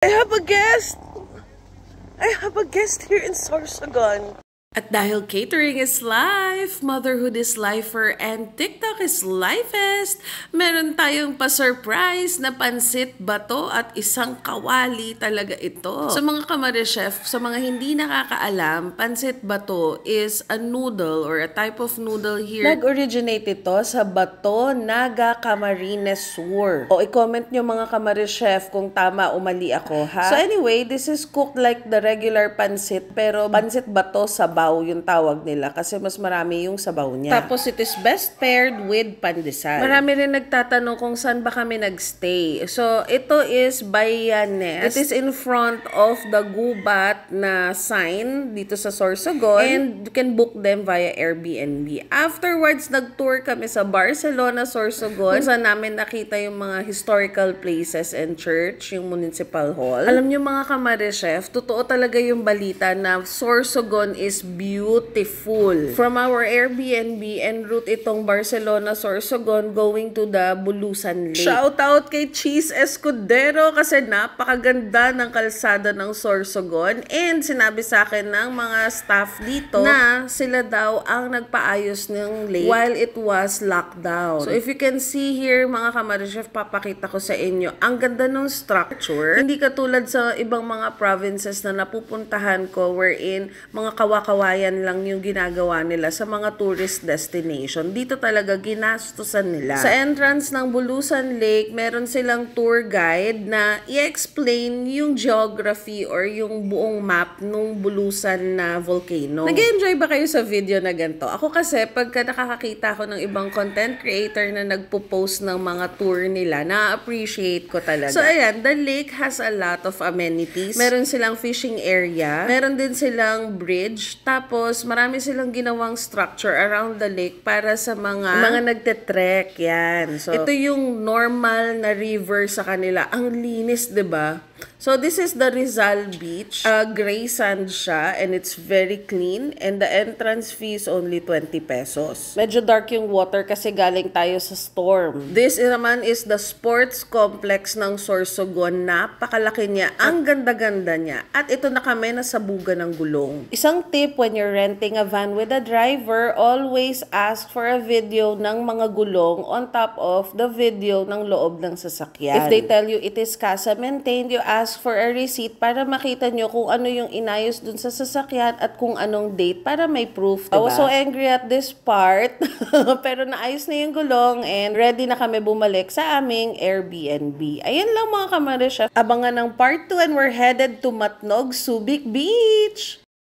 I have a guest! I have a guest here in Sorsogon. At dahil catering is life, motherhood is lifer, and TikTok is lifest, meron tayong pa-surprise na pansit bato at isang kawali talaga ito. Sa mga kamare chef, sa mga hindi nakakaalam, pansit bato is a noodle or a type of noodle here. Nag-originate ito sa Bato, Naga, Camarines Sur. O i-comment nyo mga kamare chef kung tama o mali ako, ha? So anyway, this is cooked like the regular pansit, pero pansit bato sa yung tawag nila kasi mas marami yung sabaw niya. Tapos it is best paired with pandesal. Marami rin nagtatanong kung saan ba kami nagstay. So ito is Bayanes. It is in front of the Gubat na sign dito sa Sorsogon, and you can book them via Airbnb. Afterwards, nag-tour kami sa Barcelona, Sorsogon, kung saan namin nakita yung mga historical places and church, yung municipal hall. Alam niyo mga kamare chef, totoo talaga yung balita na Sorsogon is beautiful. From our Airbnb en route itong Barcelona, Sorsogon going to the Bulusan Lake. Shout out kay Cheese Escudero kasi napakaganda ng kalsada ng Sorsogon, and sinabi sa akin ng mga staff dito na sila daw ang nagpaayos ng lake while it was lockdown. So if you can see here mga kamare chef, papakita ko sa inyo ang ganda ng structure. Hindi katulad sa ibang mga provinces na napupuntahan ko wherein mga kawayan lang yung ginagawa nila sa mga tourist destination. Dito talaga ginastusan nila. Sa entrance ng Bulusan Lake, meron silang tour guide na i-explain yung geography or yung buong map ng Bulusan na volcano. Nag-enjoy ba kayo sa video na ganito? Ako kasi, pagka nakakakita ko ng ibang content creator na nagpo-post ng mga tour nila, na-appreciate ko talaga. So ayan, the lake has a lot of amenities. Meron silang fishing area, meron din silang bridge, tapos marami silang ginawang structure around the lake para sa mga nagte-trek yan. So ito yung normal na river sa kanila. Ang linis, 'di ba? So this is the Rizal Beach. Gray sand siya and it's very clean, and the entrance fee is only 20 pesos. Medyo dark yung water kasi galing tayo sa storm. This naman is the sports complex ng Sorsogon. Napakalaki niya. Ang ganda-ganda niya. At ito na kami nasabugan ng gulong. Isang tip when you're renting a van with a driver, always ask for a video ng mga gulong on top of the video ng loob ng sasakyan. If they tell you it is CASA maintained, you ask for a receipt para makita nyo kung ano yung inayos dun sa sasakyan at kung anong date para may proof, diba? I was so angry at this part pero naayos na yung gulong and ready na kami bumalik sa aming Airbnb. Ayan lang mga kamare chef. Abangan ng part 2 and we're headed to Matnog, Subic Beach!